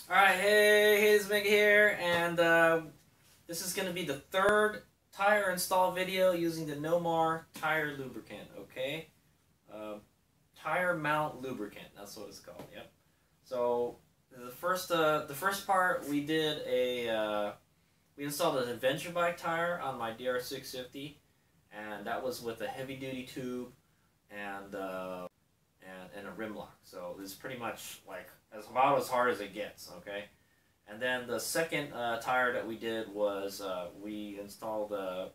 Alright, hey, it's Mega here, and this is going to be the third tire install video using the No-Mar Tyre Lubricant, okay? Tire mount lubricant, that's what it's called, yep. So, the first part, we did we installed an adventure bike tire on my DR650, and that was with a heavy-duty tube and a rim lock. So it's pretty much like about as hard as it gets, okay? And then the second tire that we did was we installed a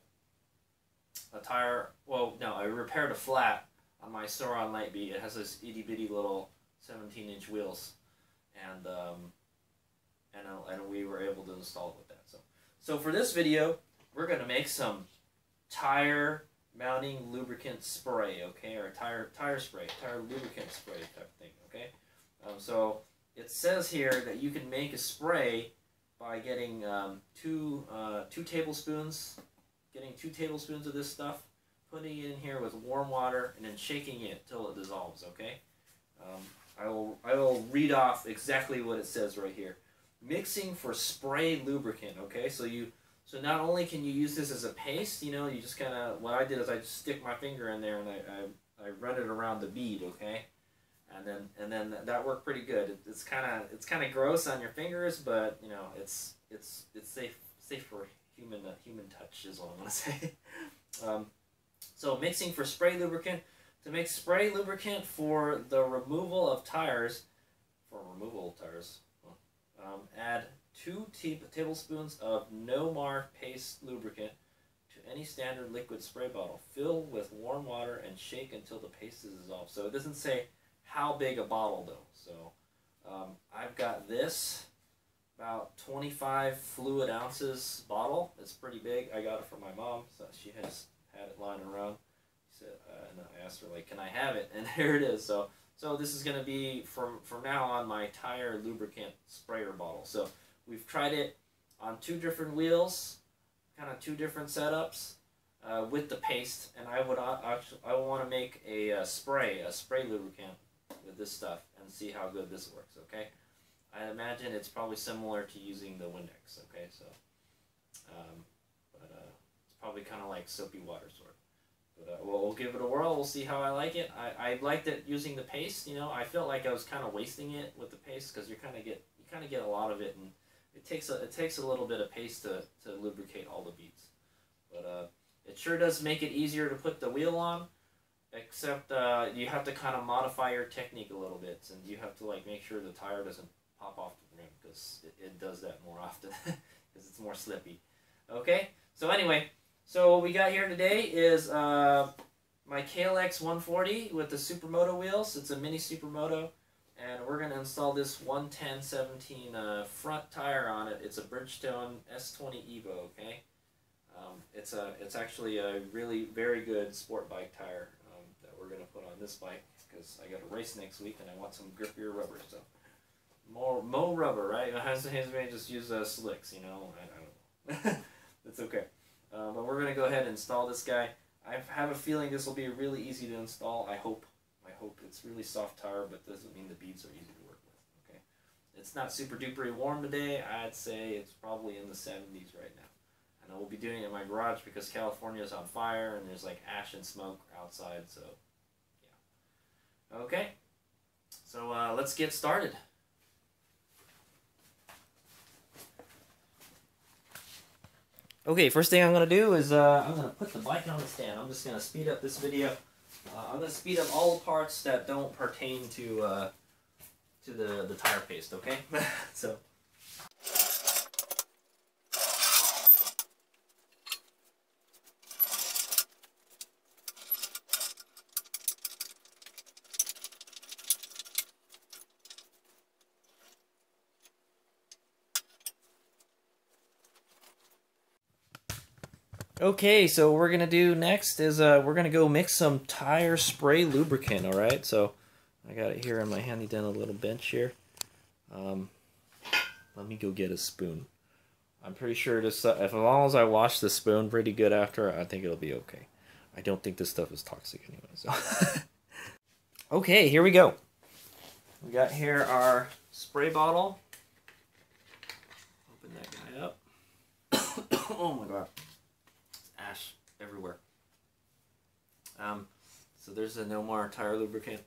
tire, well, no, I repaired a flat on my Sauron Lightbeat. It has this itty-bitty little 17-inch wheels, and we were able to install it with that. So for this video, we're going to make some tire mounting lubricant spray, okay, or tire spray, tire lubricant spray type of thing, okay. So it says here that you can make a spray by getting two tablespoons of this stuff, putting it in here with warm water, and then shaking it till it dissolves, okay. I will read off exactly what it says right here. Mixing for spray lubricant, okay. So not only can you use this as a paste, you know, you just kind of, what I did is I just stick my finger in there and I run it around the bead, okay, and then that worked pretty good. It's kind of gross on your fingers, but you know it's safe for human touch is what I'm gonna say. So mixing for spray lubricant, to make spray lubricant for the removal of tires, add 2 tablespoons of No-Mar paste lubricant to any standard liquid spray bottle. Fill with warm water and shake until the paste is dissolved. So it doesn't say how big a bottle though. So I've got this about 25 fluid ounces bottle. It's pretty big. I got it from my mom, so she has had it lying around. She said, and I asked her, like, can I have it? And here it is. So this is going to be from now on my tire lubricant sprayer bottle. So we've tried it on 2 different wheels, kind of 2 different setups with the paste, and I would want to make a spray lubricant with this stuff and see how good this works. Okay, I imagine it's probably similar to using the Windex. Okay, so it's probably kind of like soapy water sort of. But we'll give it a whirl. We'll see how I like it. I liked it using the paste. You know, I felt like I was kind of wasting it with the paste because you kind of get a lot of it, and it takes a little bit of paste to lubricate all the beads. But it sure does make it easier to put the wheel on, except you have to kind of modify your technique a little bit, and you have to like make sure the tire doesn't pop off the rim, because it does that more often because it's more slippy. Okay, so anyway. So what we got here today is my KLX140 with the Supermoto wheels. It's a mini Supermoto, and we're going to install this 110/17 front tire on it. It's a Bridgestone S20Evo, okay? It's actually a really very good sport bike tire that we're going to put on this bike, because I got a race next week and I want some grippier rubber. So more rubber, right? I just use slicks, you know? I don't know. It's okay. But we're going to go ahead and install this guy. I have a feeling this will be really easy to install. I hope it's really soft tire, but doesn't mean the beads are easy to work with. Okay, it's not super duper warm today. I'd say it's probably in the 70s right now, and I will be doing it in my garage because California is on fire and there's like ash and smoke outside. So yeah. Okay, so let's get started. Okay, first thing I'm going to do is I'm going to put the bike on the stand. I'm just going to speed up this video. I'm going to speed up all the parts that don't pertain to the tire paste, okay? So. Okay, so what we're going to do next is we're going to go mix some tire spray lubricant, alright? So I got it here on my handy dandy little bench here. Let me go get a spoon. I'm pretty sure this, as long as I wash the spoon pretty good after, I think it'll be okay. I don't think this stuff is toxic anyway, so. Okay, here we go. We got here our spray bottle. Oh my god. There's ash everywhere. So there's a No-Mar Tyre lubricant.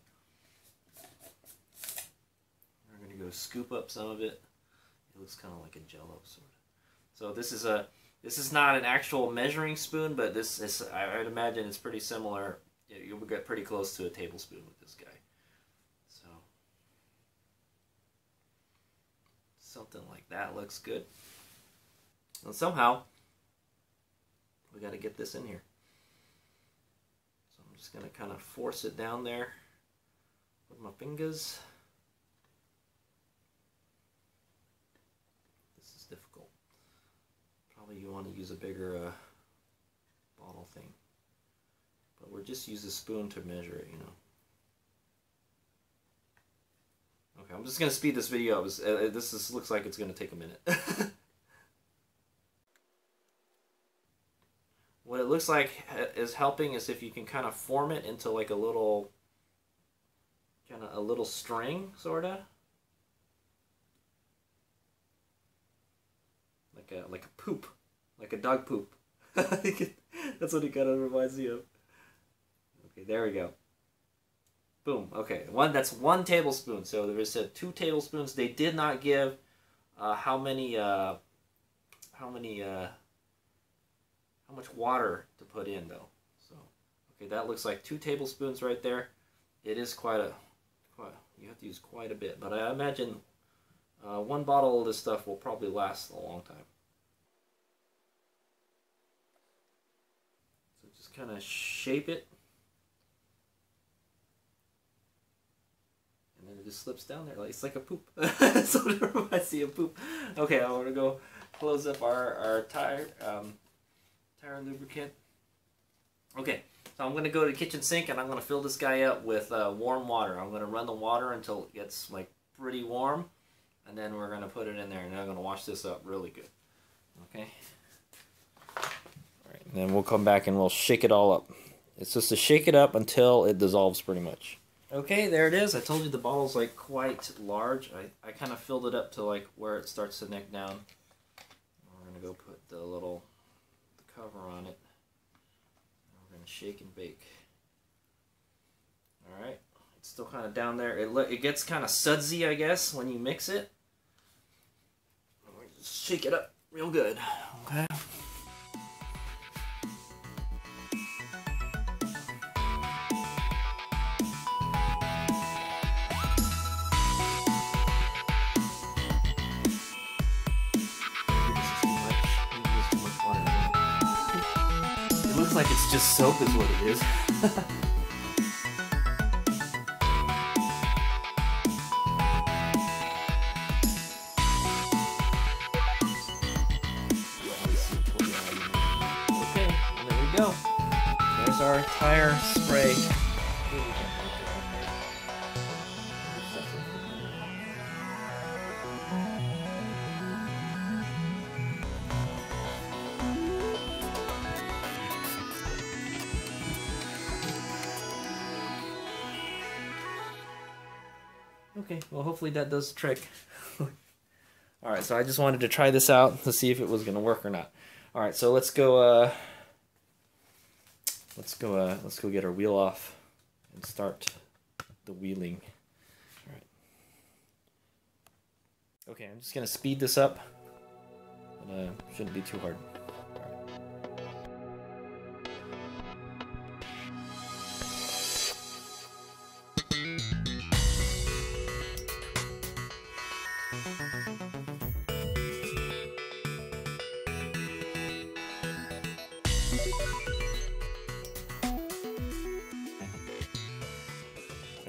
We're going to go scoop up some of it. It looks kind of like a Jello sort of. So this is not an actual measuring spoon, but this is, I'd imagine it's pretty similar. You'll get pretty close to a tablespoon with this guy. So something like that looks good. And somehow we got to get this in here. So I'm just going to kind of force it down there with my fingers. This is difficult. Probably you want to use a bigger bottle thing. But we'll just use a spoon to measure it, you know. Okay, I'm just going to speed this video up. This looks like it's going to take a minute. What it looks like is helping is if you can kind of form it into like a little string, sorta. Like a poop. Like a dog poop. That's what it kind of reminds me of. Okay, there we go. Boom. Okay, that's 1 tablespoon. So there is 2 tablespoons. They did not give how much water to put in though. So okay, that looks like 2 tablespoons right there. It is quite you have to use quite a bit, but I imagine 1 bottle of this stuff will probably last a long time. So just kind of shape it. And then it just slips down there. Like, it's like a poop. So it reminds me of poop. Okay, I'm going to go close up our tire lubricant. Okay, so I'm going to go to the kitchen sink and I'm going to fill this guy up with warm water. I'm going to run the water until it gets like pretty warm. And then we're going to put it in there and then I'm going to wash this up really good. Okay. Alright, and then we'll come back and we'll shake it all up. It's just to shake it up until it dissolves pretty much. Okay, there it is. I told you the bottle's like quite large. I kind of filled it up to like where it starts to neck down. We're going to go put the cover on it. We're going to shake and bake. Alright, it's still kind of down there. It gets kind of sudsy, I guess, when you mix it. Just shake it up real good. Okay. Looks like it's just soap is what it is. Okay, well, there we go. There's our tire spray. Okay, well hopefully that does the trick. Alright, so I just wanted to try this out to see if it was going to work or not. Alright, so let's go get our wheel off and start the wheeling. Alright. Okay, I'm just going to speed this up. But, shouldn't be too hard.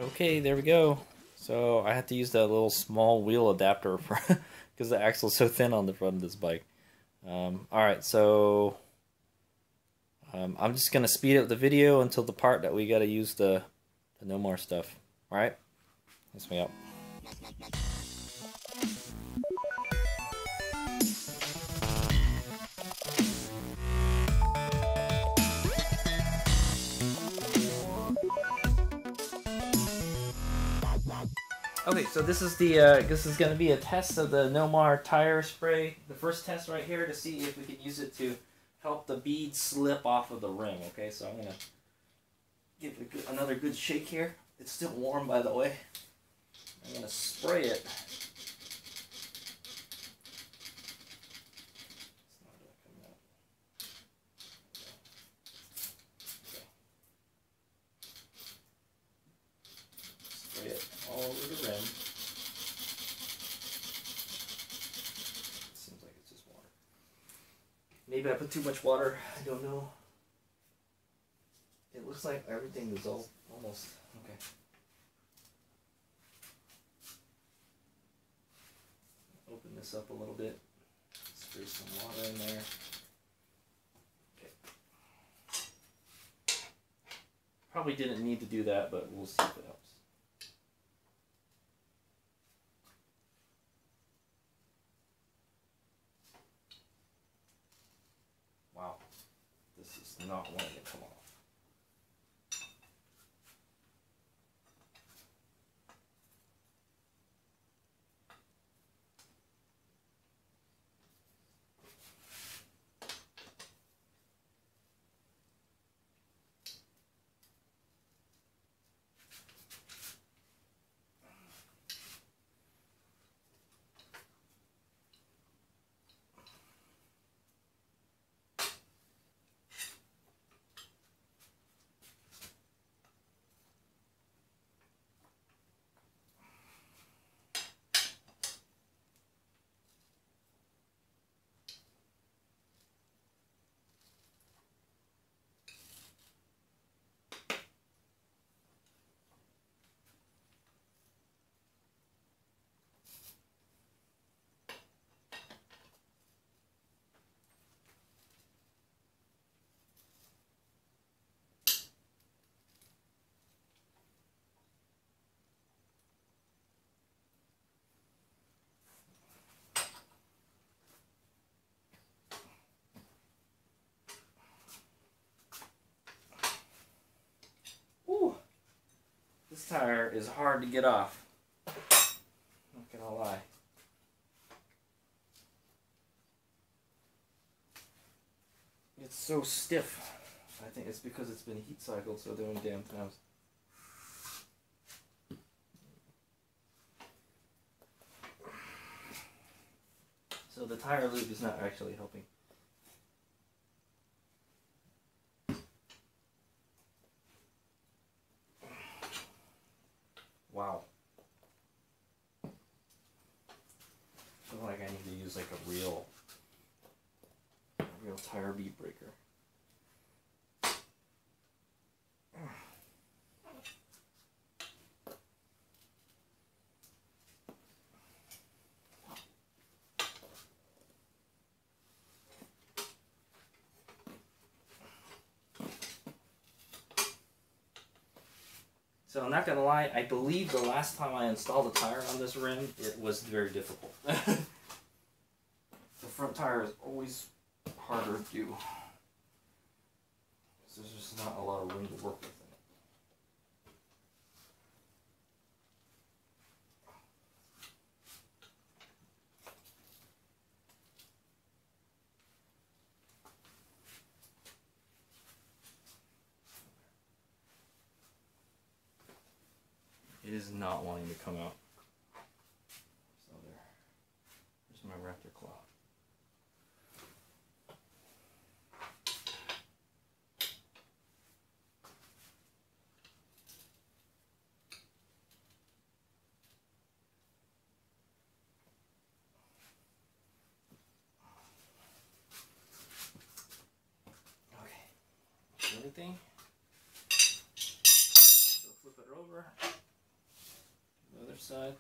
Okay, there we go. So I had to use that little small wheel adapter for because the axle's so thin on the front of this bike. Alright, so I'm just going to speed up the video until the part that we got to use the No-Mar stuff. Alright? Let's me up. Okay, so this is the this is going to be a test of the No-Mar Tire Spray. The first test right here to see if we can use it to help the beads slip off of the rim. Okay, so I'm going to give it another good shake here. It's still warm, by the way. I'm going to spray it. Spray it all over the rim. Seems like it's just water. Maybe I put too much water. I don't know. It looks like everything is all almost okay. Open this up a little bit. Spray some water in there. Okay. Probably didn't need to do that, but we'll see if it helps. Wow, this is not wanting to come off. This tire is hard to get off. Not gonna lie. It's so stiff. I think it's because it's been heat cycled so many damn times. So the tire lube is not actually helping. Wow. I feel like I need to use like a real tire bead breaker. So I'm not gonna lie, I believe the last time I installed a tire on this rim, it was very difficult. The front tire is always harder to do. Because there's just not a lot of room to work with in it. It is not wanting to come out. So there's my raptor claw. Anything. So flip it over. The other side.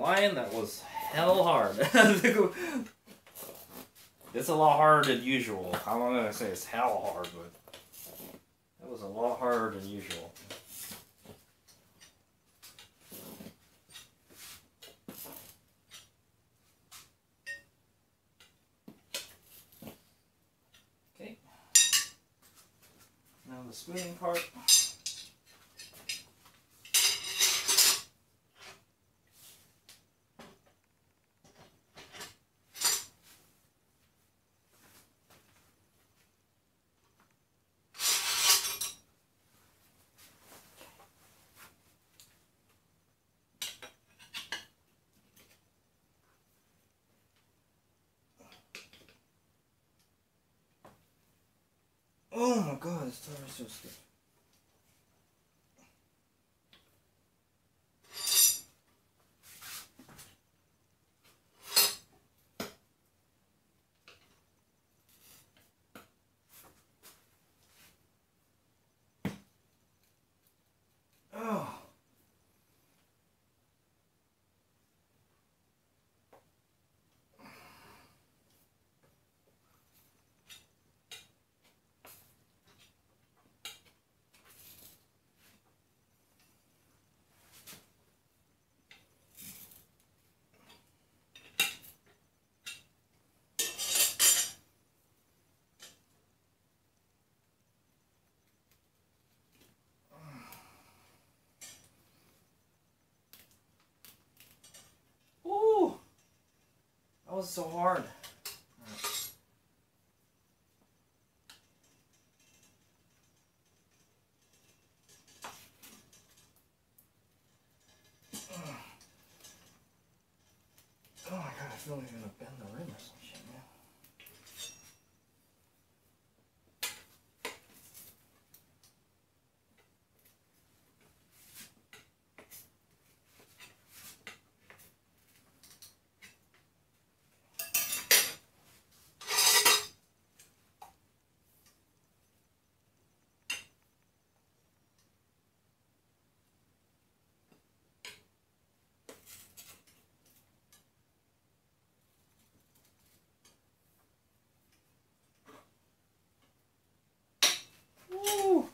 lying. That was hell hard. It's a lot harder than usual. I'm not gonna say it's hell hard, but that was a lot harder than usual. Okay. Now the spooning part. Oh my god, this tire is so stiff. Oh. Ooh, that was so hard. Oh my god, I feel like I'm gonna bend the rim or some shit, man. Woo!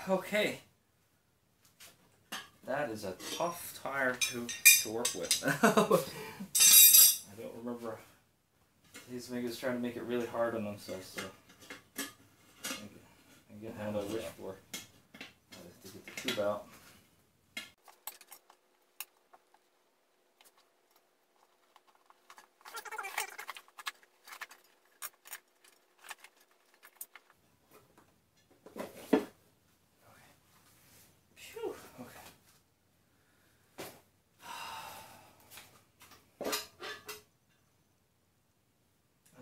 Okay, that is a tough tire to work with. I don't remember. These niggas trying to make it really hard on themselves, so I get what I wish for. I have to get the tube out.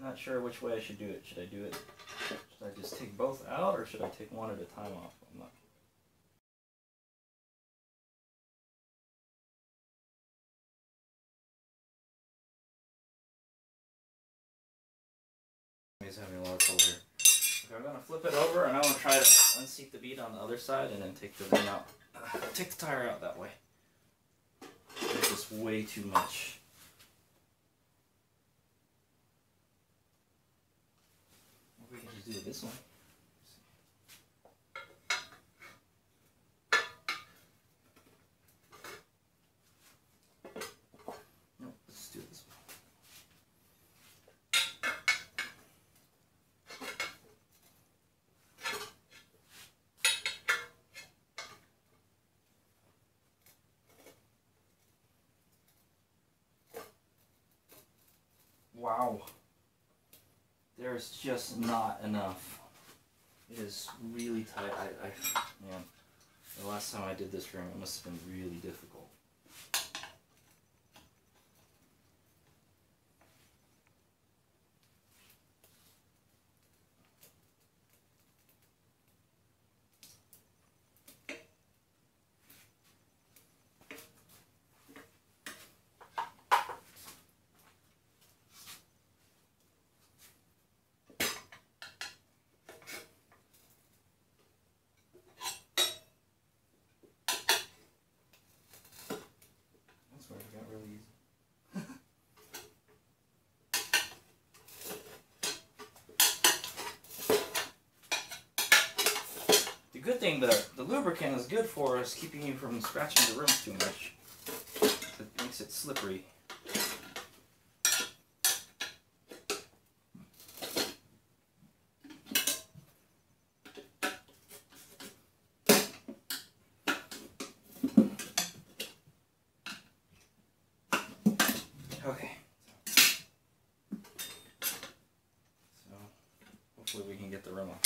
I'm not sure which way I should do it. Should I just take both out, or should I take one at a time off? I'm not. He's having a lot of trouble here. Okay, I'm gonna flip it over, and I'm gonna try to unseat the bead on the other side, and then take the rim out. Take the tire out that way. It's just way too much. We can just do it this one. No, let's do it this way. Ow. There's just not enough. It is really tight. Man, the last time I did this rim, it must have been really difficult. The good thing, the lubricant is good for is keeping you from scratching the rims too much. It makes it slippery. Okay. So hopefully we can get the rim off.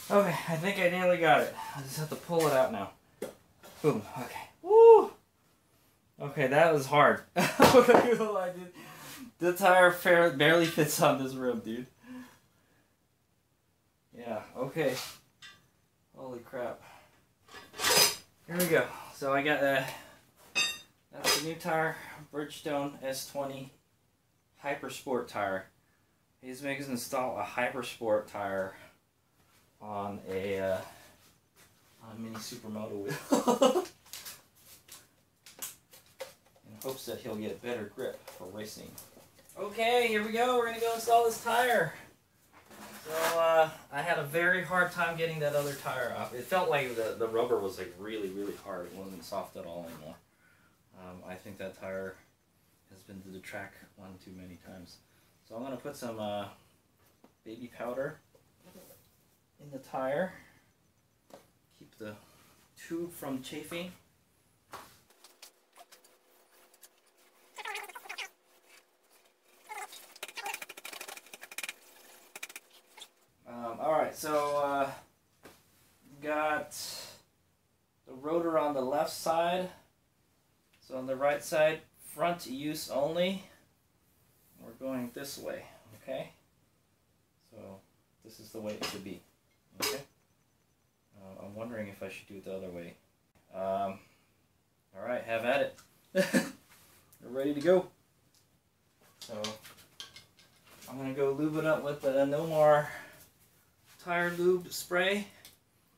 Okay, I think I nearly got it. I just have to pull it out now. Boom. Okay. Woo! Okay, that was hard. The tire barely fits on this rim, dude. Yeah, okay. Holy crap. Here we go. So I got that's the new tire, Bridgestone S20 Hypersport tire. He's making us install a Hypersport tire on a mini Supermoto wheel in hopes that he'll get better grip for racing. Okay, here we go. We're gonna go install this tire. So I had a very hard time getting that other tire off. It felt like the rubber was like really hard. It wasn't soft at all anymore. I think that tire has been to the track one too many times. So I'm gonna put some baby powder in the tire, keep the tube from chafing. Alright, so got the rotor on the left side, so on the right side, front use only. We're going this way, okay? So this is the way it should be. Okay. I'm wondering if I should do it the other way. Alright, have at it. We're ready to go. So, I'm going to go lube it up with the Nomar Tire Lube spray.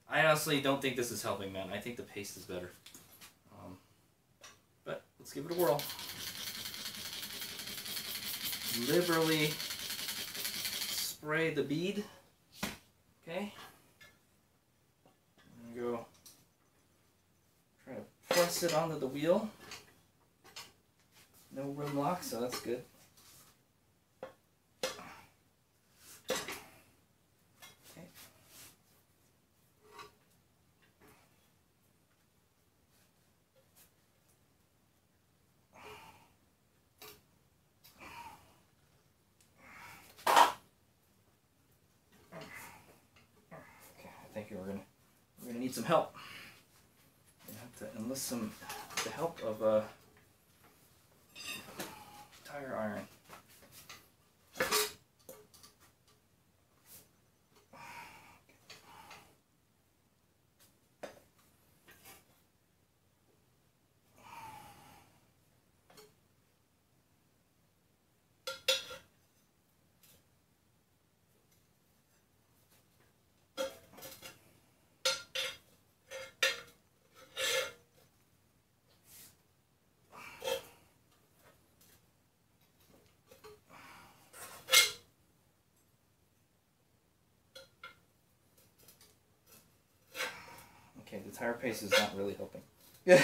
I honestly don't think this is helping, man. I think the paste is better. But, let's give it a whirl. Liberally spray the bead. Okay. I'm going to go try to press it onto the wheel. No rim lock, so that's good. Okay. I think we're gonna need some help. We have to enlist the help of tire iron. tire paste is not really helping. Yeah.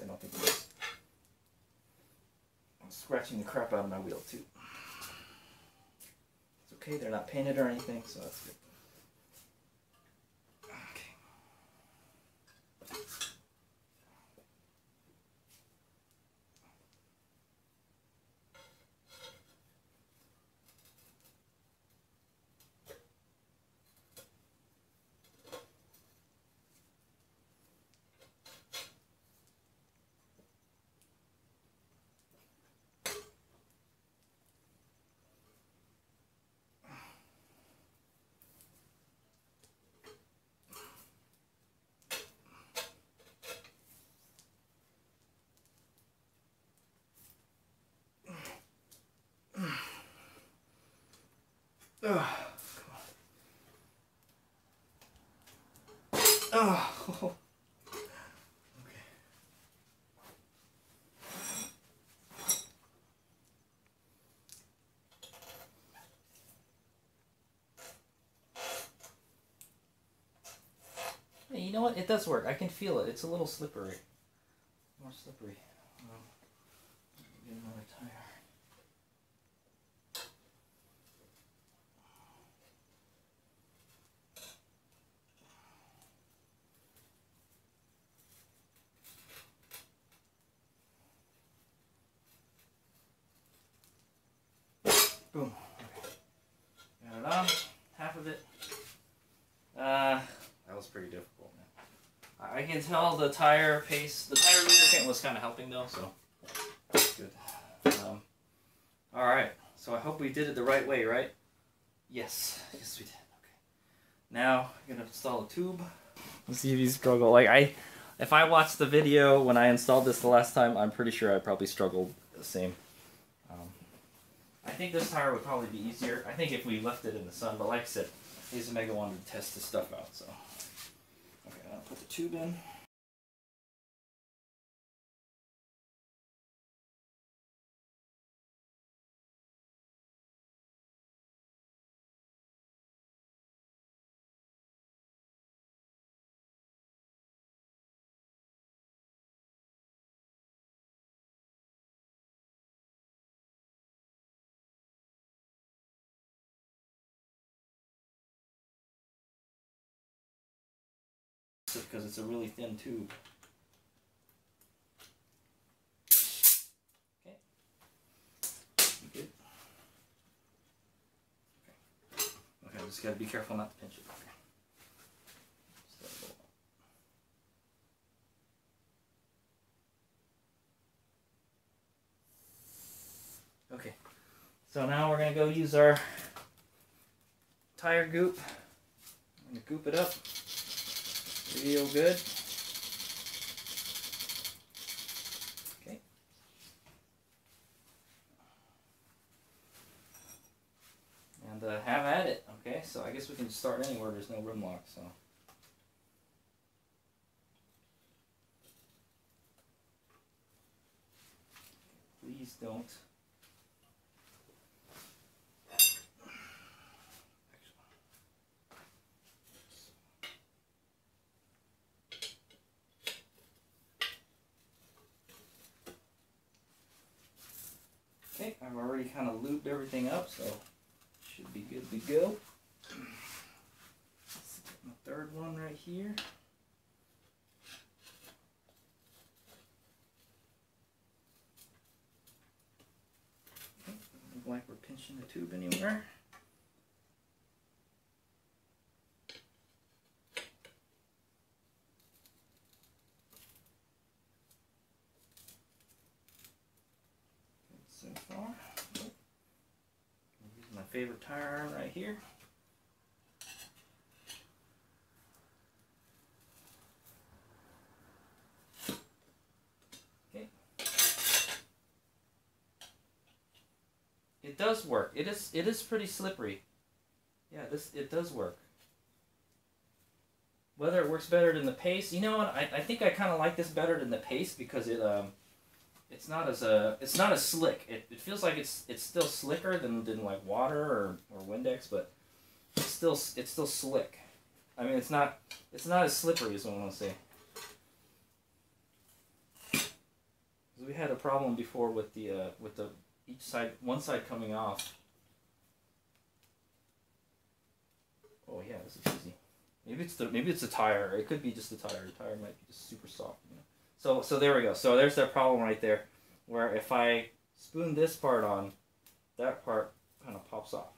I don't think it is. I'm scratching the crap out of my wheel too. It's okay, they're not painted or anything, so that's good. Oh, oh. Okay. Hey, you know what? It does work. I can feel it. It's a little slippery. More slippery. Get another tire. Boom. Okay. Got it on. Half of it. That was pretty difficult, man. I can tell the tire paste, the tire lubricant was kind of helping though, so that's good. Alright, so I hope we did it the right way, right? Yes. Yes, we did. Okay. Now, I'm going to install a tube. Let's see if you struggle. Like, if I watched the video when I installed this the last time, I'm pretty sure I probably struggled the same. I think this tire would probably be easier. I think if we left it in the sun, but like I said, Hazy Mega wanted to test this stuff out, so. Okay, I'll put the tube in. Because it's a really thin tube. Okay. Good. Okay, just gotta be careful not to pinch it. Okay. So now we're gonna go use our tire goop. I'm gonna goop it up. Real good. Okay. And have at it. Okay, so I guess we can start anywhere. There's no rim lock, so. Please don't. Okay, I've already kind of lubed everything up, so should be good to go. Let's get my third one right here. Okay, doesn't look like we're pinching the tube anywhere. So far, I'm using my favorite tire iron right here. Okay, it does work. It is pretty slippery. Yeah, it does work. Whether it works better than the paste, you know what? I think I kind of like this better than the paste because it's not as slick. It feels like it's still slicker than like water or Windex, but it's still slick. I mean, it's not as slippery as what I want to say. We had a problem before with the one side coming off. Oh yeah, this is easy. Maybe it's the tire. It could be just the tire. The tire might be just super soft. You know? So there we go. So there's that problem right there, where if I spoon this part on, that part kind of pops off.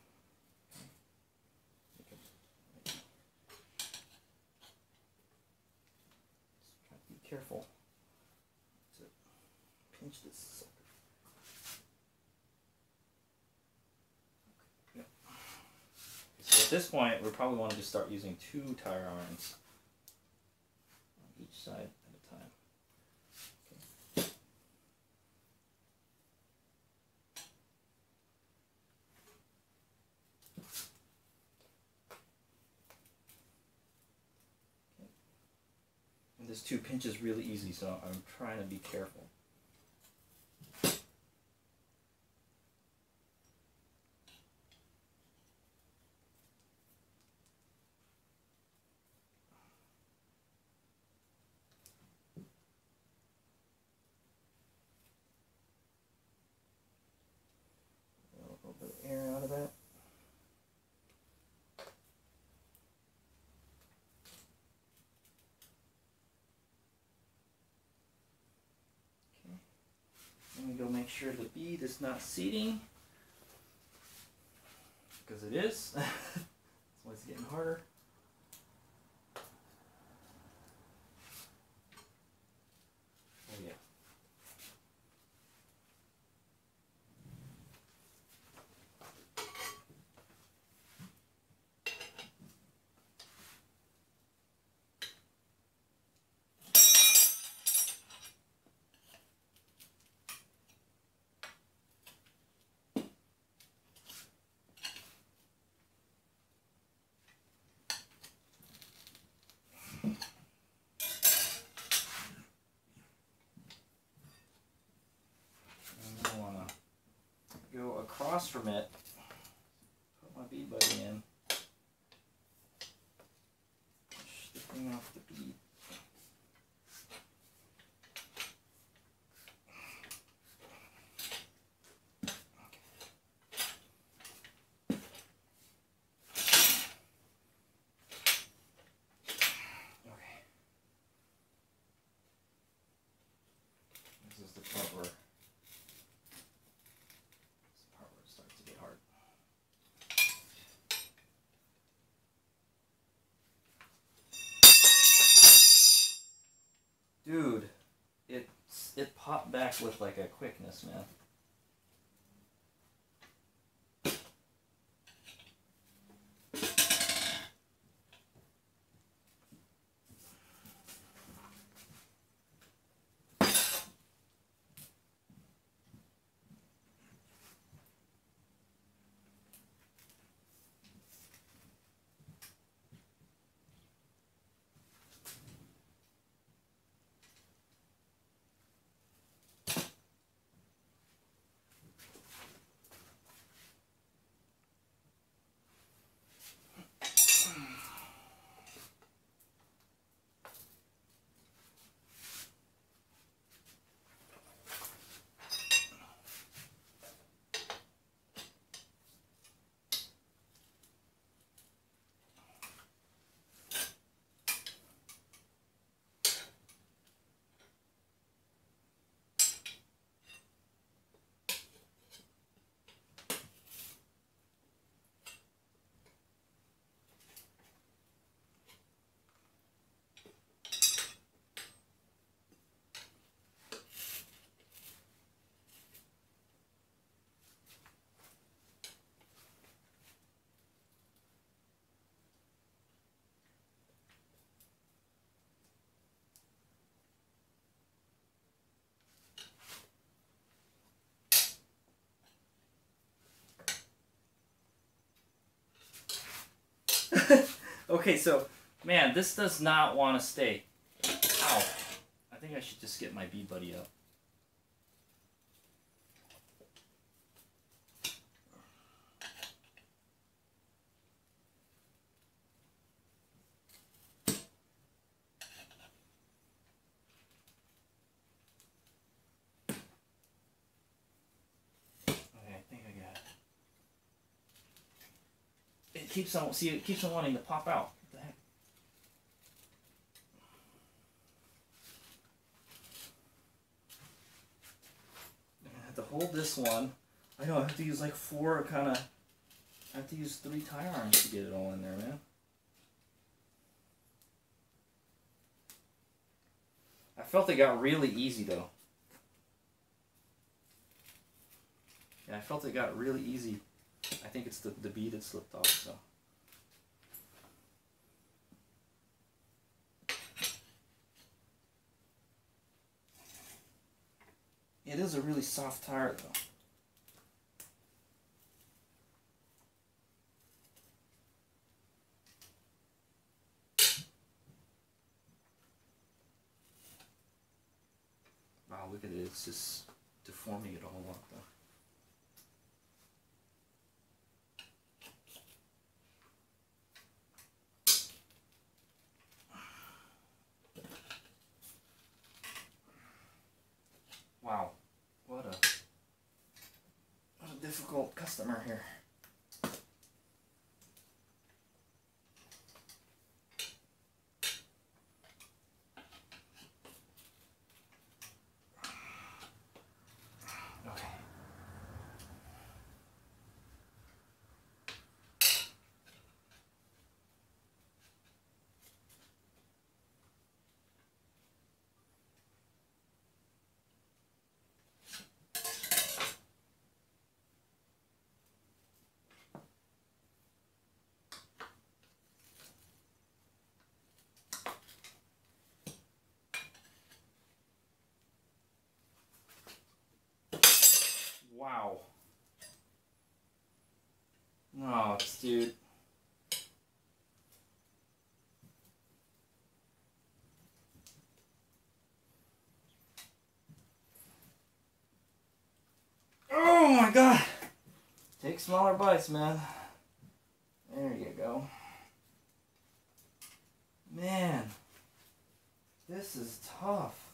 Be careful to pinch this sucker. Okay. So at this point, we probably want to just start using 2 tire irons on each side at a time. Okay. And this 2 pinch is really easy, so I'm trying to be careful. A little bit of air out of that. Let me go make sure the bead is not seating, because it is. That's why it's getting harder. Oh yeah. Go across from it, put my bead buddy in, push the thing off the bead. Okay. This is the part where dude, it popped back with like a quickness, man. Okay, so, man, this does not want to stay. Ow. I think I should just get my bead buddy out. it keeps on, see, it keeps on wanting to pop out. What the heck? I have to hold this one. I know I have to use like I have to use 3 tire irons to get it all in there, man. I felt it got really easy though. Yeah, I felt it got really easy. I think it's the bead that slipped off, so. It is a really soft tire though. Wow, look at it, it's just deforming it all up though. Wow, what a difficult customer here. Okay. Wow. Oh, dude. Oh my god. Take smaller bites, man. There you go. Man, this is tough.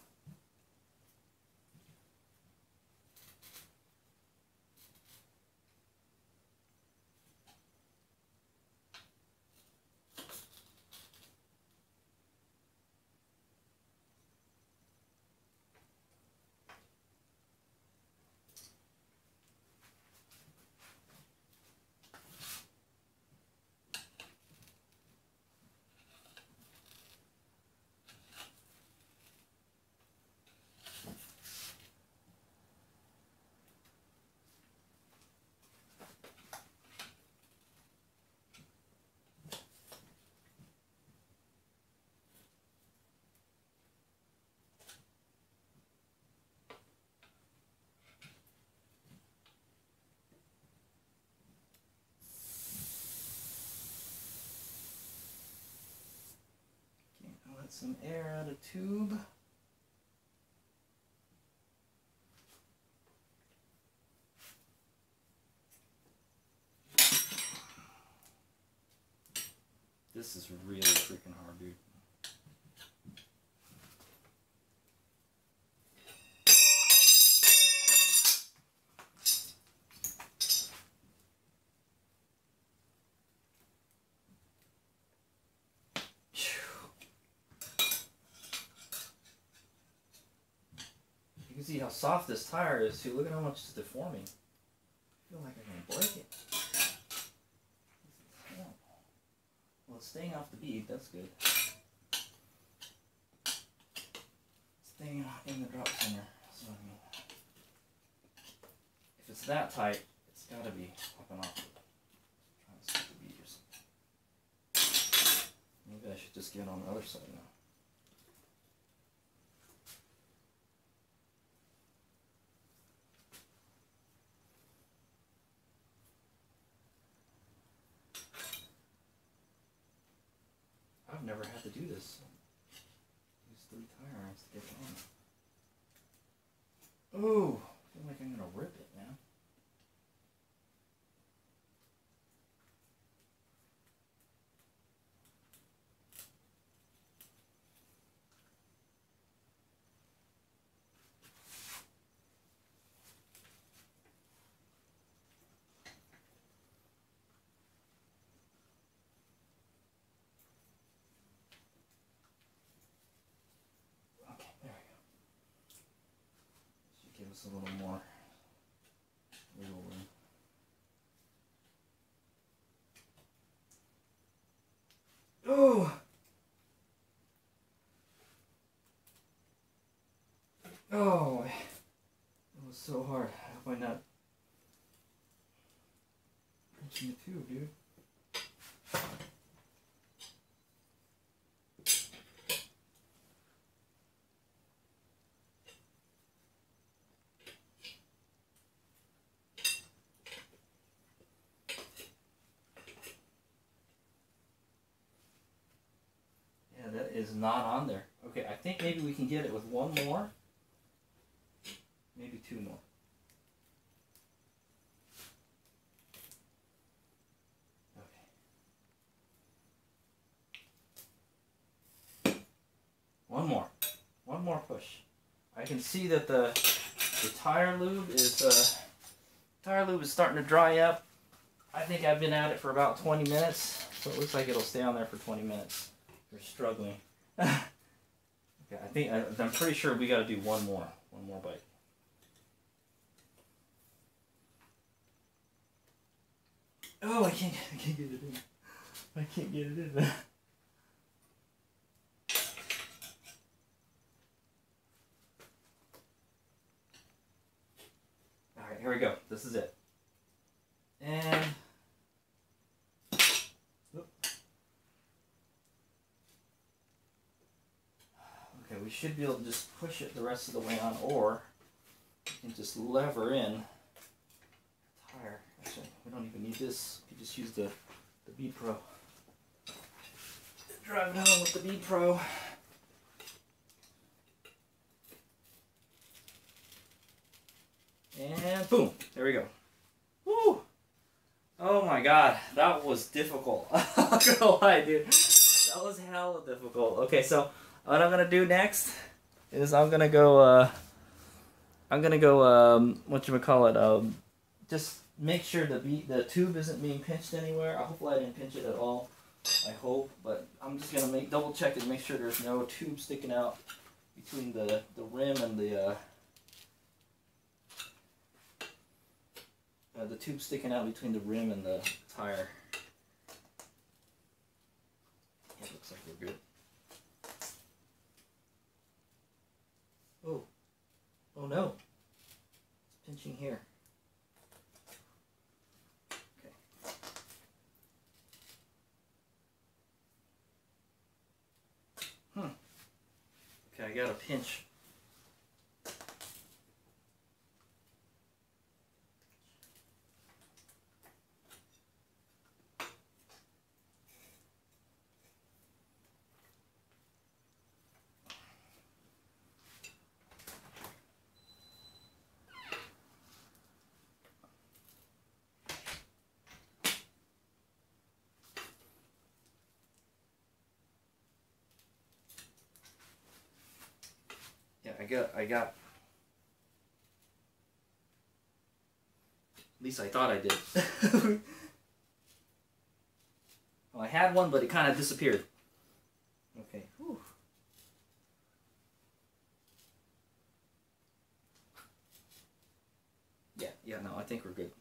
Let some air out of tube. This is really freaking hard, dude. You can see how soft this tire is too. Look at how much it's deforming. I feel like I'm gonna break it. Well, it's staying off the bead, that's good. Staying in the drop center, that's what I mean. If it's that tight, it's gotta be popping off. Trying to stick the bead or something. Maybe I should just get on the other side now. I've never had to do this. Use 3 tire irons to get it on. Ooh, I feel like I'm gonna rip it, man. this a little more wiggle room. Oh! Oh, it was so hard. I hope I'm not pinching the tube, dude. Yeah, that is not on there. Okay, I think maybe we can get it with one more. Maybe two more. Okay. One more push. I can see that the tire lube is starting to dry up. I think I've been at it for about 20 minutes, so it looks like it'll stay on there for 20 minutes. We're struggling. Okay, I'm pretty sure we got to do one more bite. Oh, I can't get it in. I can't get it in. Alright, here we go. This is it. And okay, we should be able to just push it the rest of the way on, or we can just lever in. Tire. Actually, we don't even need this. You just use the B Pro. Drive it home with the B Pro. And boom! There we go. Woo! Oh my god, that was difficult. I'm not gonna lie, dude. That was hella difficult. Okay, so what I'm gonna do next is I'm gonna go whatchamacallit, just make sure the tube isn't being pinched anywhere. Hopefully I didn't pinch it at all. I hope, but I'm just gonna double check and make sure there's no tube sticking out between the rim and the tube sticking out between the rim and the tire. Yeah, looks like we're good. Oh, oh no, it's pinching here. Okay, I got a pinch. Yeah, I got. At least I thought I did. Well, I had one, but it kind of disappeared. Okay. Whew. Yeah, no, I think we're good.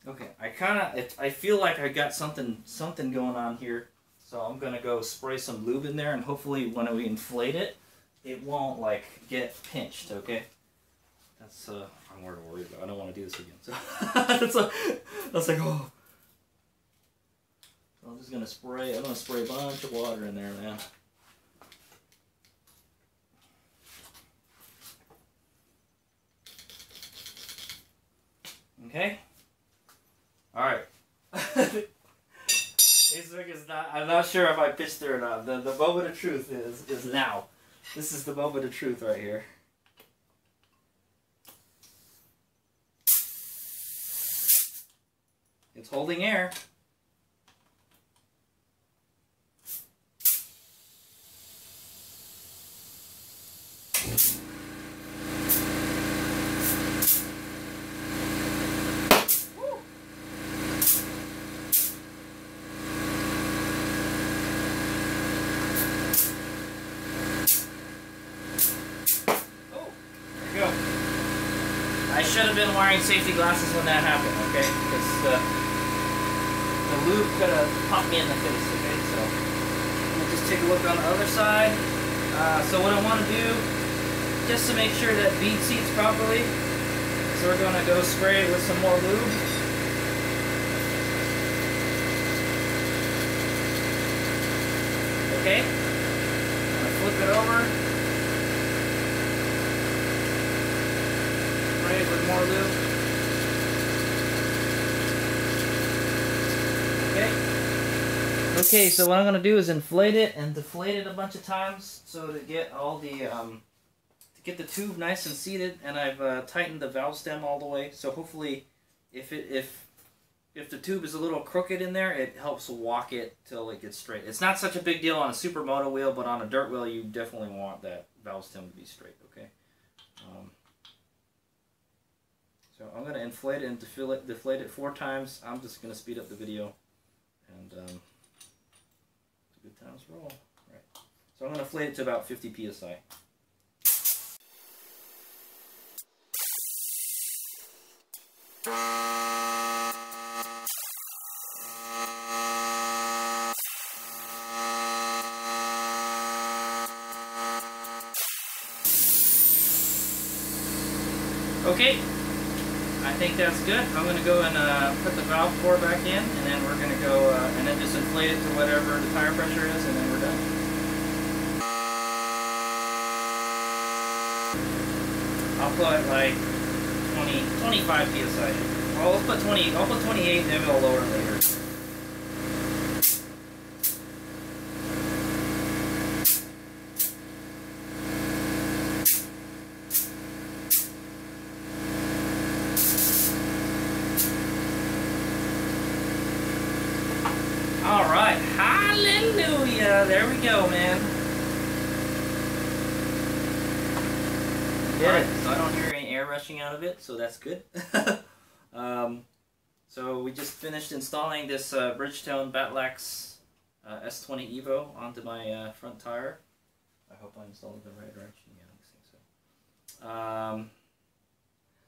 Okay, I feel like I got something going on here, so I'm gonna go spray some lube in there, and hopefully when we inflate it, it won't like get pinched. Okay, that's I'm worried about. I don't want to do this again. So that's like oh. So I'm just gonna spray. I'm gonna spray a bunch of water in there, man. Okay. All right. This rig is not. I'm not sure if I pitched there or not. The moment of truth is now. This is the moment of truth right here. It's holding air. I should have been wearing safety glasses when that happened, okay? Because the lube could have popped me in the face, okay? So we'll just take a look on the other side. So what I want to do, just to make sure that bead seats properly, so we're going to go spray it with some more lube. Okay? I'm going to flip it over. With more lube. Okay, so what I'm gonna do is inflate it and deflate it a bunch of times, so to get all the to get the tube nice and seated. And I've tightened the valve stem all the way, so hopefully, if the tube is a little crooked in there, it helps walk it till it gets straight. It's not such a big deal on a Supermoto wheel, but on a dirt wheel, you definitely want that valve stem to be straight. Okay. So I'm going to inflate it and deflate it 4 times. I'm just going to speed up the video, and good times roll. Right. So I'm going to inflate it to about 50 psi. Okay. I think that's good. I'm going to go and put the valve core back in, and then we're going to go and then just inflate it to whatever the tire pressure is, and then we're done. I'll put like 25 psi. Well, let's put 20. I'll put 28, and then we'll lower it later. Alright, hallelujah, there we go, man. Alright, so I don't hear any air rushing out of it, so that's good. So we just finished installing this Bridgestone S20Evo onto my front tire. I hope I installed it the right direction. Yeah, I think so.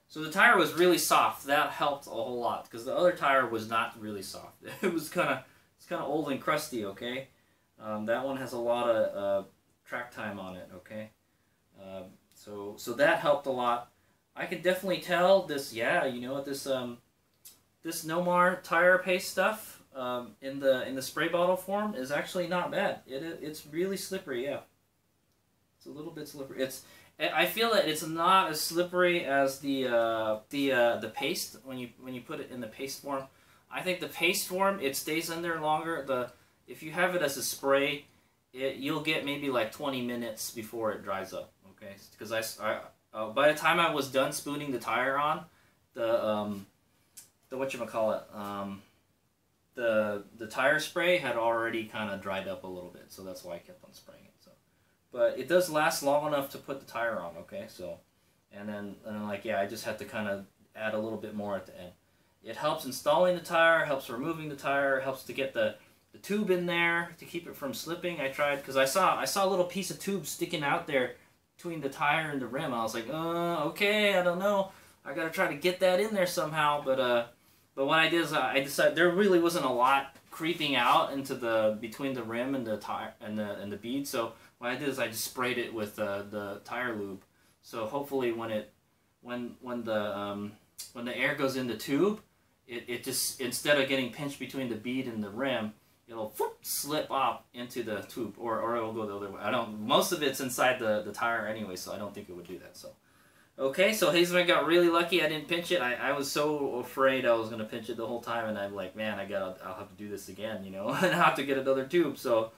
So the tire was really soft. That helped a whole lot, because the other tire was not really soft. It was kind of old and crusty, okay? That one has a lot of track time on it, okay? So that helped a lot. I could definitely tell this, yeah, you know what, this No-Mar Tyre paste stuff in the spray bottle form is actually not bad. It's really slippery, yeah. It's a little bit slippery. I feel that it's not as slippery as the paste when you put it in the paste form. I think the paste form, it stays in there longer. If you have it as a spray, you'll get maybe like 20 minutes before it dries up. Okay, because by the time I was done spooning the tire on, the tire spray had already kind of dried up a little bit, so that's why I kept on spraying it. So, but it does last long enough to put the tire on. Okay, so and then like, yeah, I just had to kind of add a little bit more at the end. It helps installing the tire, helps removing the tire, helps to get the tube in there to keep it from slipping. I tried, because I saw a little piece of tube sticking out there between the tire and the rim. I was like, okay, I don't know. I gotta try to get that in there somehow. But what I did is I decided there really wasn't a lot creeping out into between the rim and the tire and the bead. So what I did is I just sprayed it with the tire lube. So hopefully when the air goes in the tube, it just, instead of getting pinched between the bead and the rim, it'll slip off into the tube, or it'll go the other way. Most of it's inside the tire anyway, so I don't think it would do that. So, okay, so Hazelman got really lucky. I didn't pinch it. I was so afraid I was gonna pinch it the whole time, and I'm like, man, I'll have to do this again, you know, and I'll have to get another tube. So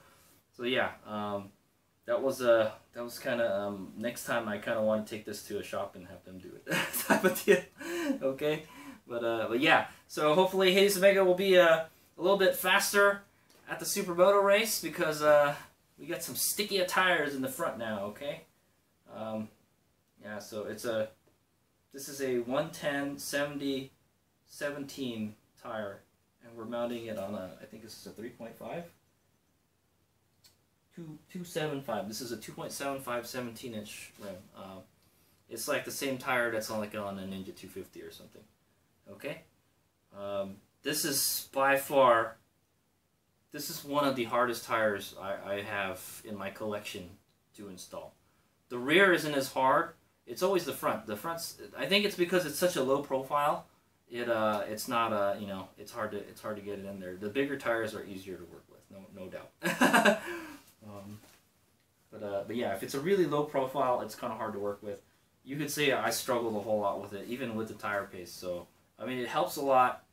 yeah, that was kind of next time I kind of want to take this to a shop and have them do it type of deal. Okay. But yeah, so hopefully Hayes Omega will be a little bit faster at the Supermoto race because we got some stickier tires in the front now. Okay, yeah. So this is a 110/70/17 tire, and we're mounting it on I think this is a 3.5. 275. This is a 2.75 17-inch rim. It's like the same tire that's on a Ninja 250 or something. Okay. This is by far. This is one of the hardest tires I have in my collection to install. The rear isn't as hard. It's always the front. The front's. I think it's because it's such a low profile. It's not you know, it's hard to get it in there. The bigger tires are easier to work with. No doubt. But yeah, if it's a really low profile, it's kind of hard to work with. You could say I struggled a whole lot with it, even with the tire paste. So I mean, it helps a lot,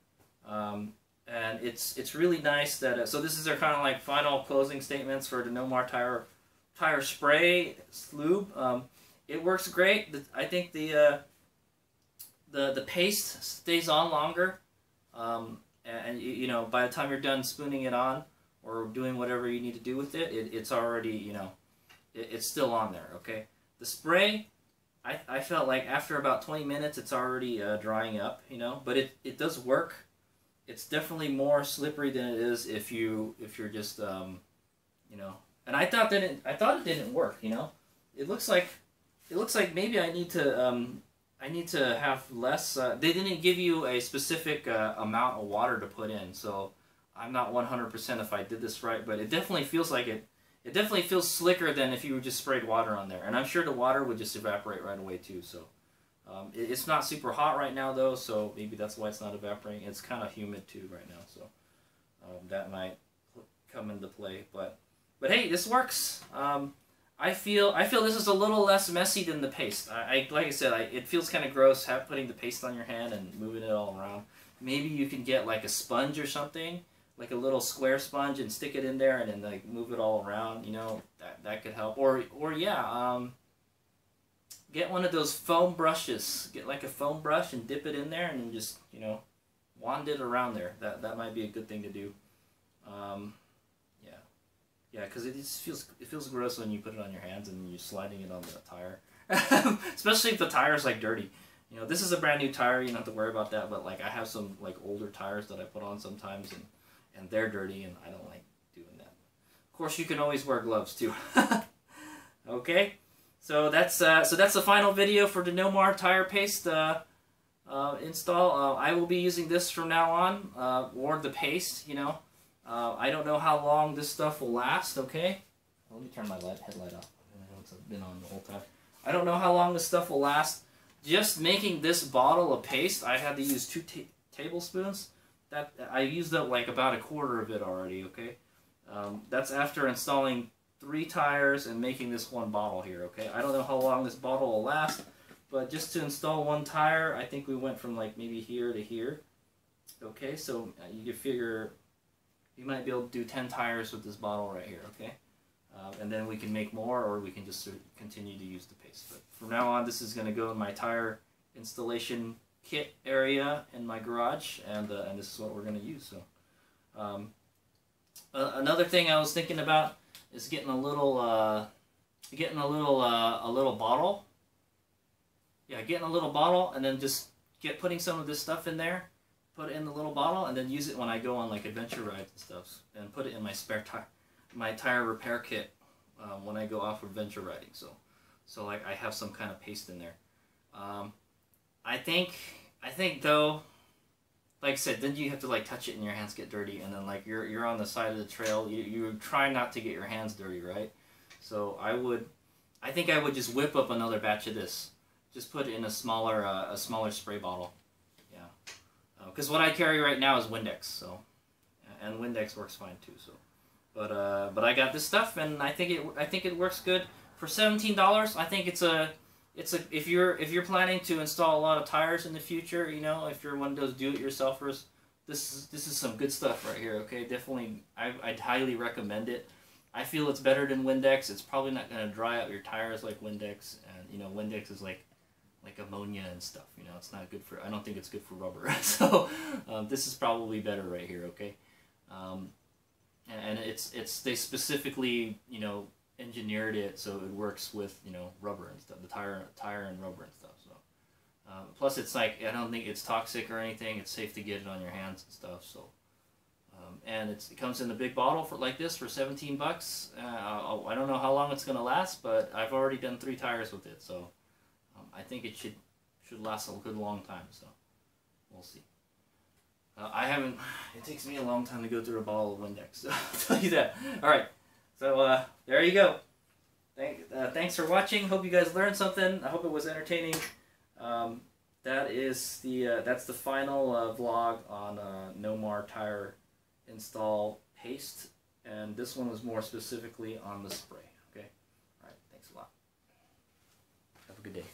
and it's really nice that. So this is their kind of like final closing statements for the No-Mar Tire Spray Lube. It works great. I think the paste stays on longer, and you know, by the time you're done spooning it on or doing whatever you need to do with it, it's already, you know, it's still on there. Okay, the spray, I felt like after about 20 minutes it's already drying up, you know, but it does work. It's definitely more slippery than it is if you're just you know. And I thought it didn't work, you know. It looks like maybe I need to have less. They didn't give you a specific amount of water to put in, so I'm not 100% if I did this right, but it definitely feels like it. It definitely feels slicker than if you just sprayed water on there, and I'm sure the water would just evaporate right away too. So it's not super hot right now though, so maybe that's why it's not evaporating. It's kind of humid too right now, so that might come into play. But hey, this works. I feel this is a little less messy than the paste. Like I said, it feels kind of gross putting the paste on your hand and moving it all around. Maybe you can get like a sponge or something, like a little square sponge, and stick it in there and then like move it all around. You know, that could help. Or yeah, get one of those foam brushes. Get like a foam brush and dip it in there and then just, you know, wand it around there. That might be a good thing to do. Yeah, because it feels gross when you put it on your hands and you're sliding it on the tire, especially if the tire's like dirty. You know, this is a brand new tire. You don't have to worry about that. But like I have some like older tires that I put on sometimes, and they're dirty, and I don't like doing that. Of course, you can always wear gloves too. Okay, so that's the final video for the No-Mar tire paste install. I will be using this from now on, or the paste. You know. I don't know how long this stuff will last, okay? Let me turn my headlight off. I know it's been on the whole time. I don't know how long this stuff will last. Just making this bottle of paste, I had to use 2 tablespoons. I used up like about a quarter of it already, okay? That's after installing 3 tires and making this one bottle here, okay? I don't know how long this bottle will last, but just to install 1 tire, I think we went from like maybe here to here. Okay, so you can figure... You might be able to do 10 tires with this bottle right here, okay? And then we can make more, or we can just continue to use the paste. But from now on, this is going to go in my tire installation kit area in my garage, and this is what we're going to use. So, another thing I was thinking about is getting a little bottle. Yeah, getting a little bottle, and then just putting some of this stuff in there. Put it in the little bottle and then use it when I go on like adventure rides and stuff, and put it in my spare tire, my tire repair kit when I go off adventure riding. So like I have some kind of paste in there. I think though, like I said, then you have to like touch it and your hands get dirty, and then like you're on the side of the trail. You try not to get your hands dirty, right? So I think I would just whip up another batch of this. Just put it in a smaller spray bottle. Because what I carry right now is Windex, so, and Windex works fine too. So, but I got this stuff, and I think it works good for $17. I think it's a if you're planning to install a lot of tires in the future, you know, if you're one of those do-it-yourselfers, this is some good stuff right here. Okay, definitely, I'd highly recommend it. I feel it's better than Windex. It's probably not going to dry out your tires like Windex, and you know, Windex is like like ammonia and stuff. You know, it's not good for. I don't think it's good for rubber. So this is probably better right here. Okay, and they specifically, you know, engineered it so it works with, you know, rubber and stuff, the tire and rubber and stuff. So plus it's like, I don't think it's toxic or anything. It's safe to get it on your hands and stuff. So and it comes in a big bottle for like this for 17 bucks. I don't know how long it's gonna last, but I've already done 3 tires with it, so I think it should last a good long time. So we'll see. I haven't. It takes me a long time to go through a bottle of Windex. So I'll tell you that. All right. So there you go. Thanks for watching. Hope you guys learned something. I hope it was entertaining. That's the final vlog on No-Mar Tyre install paste, and this one was more specifically on the spray. Okay. All right. Thanks a lot. Have a good day.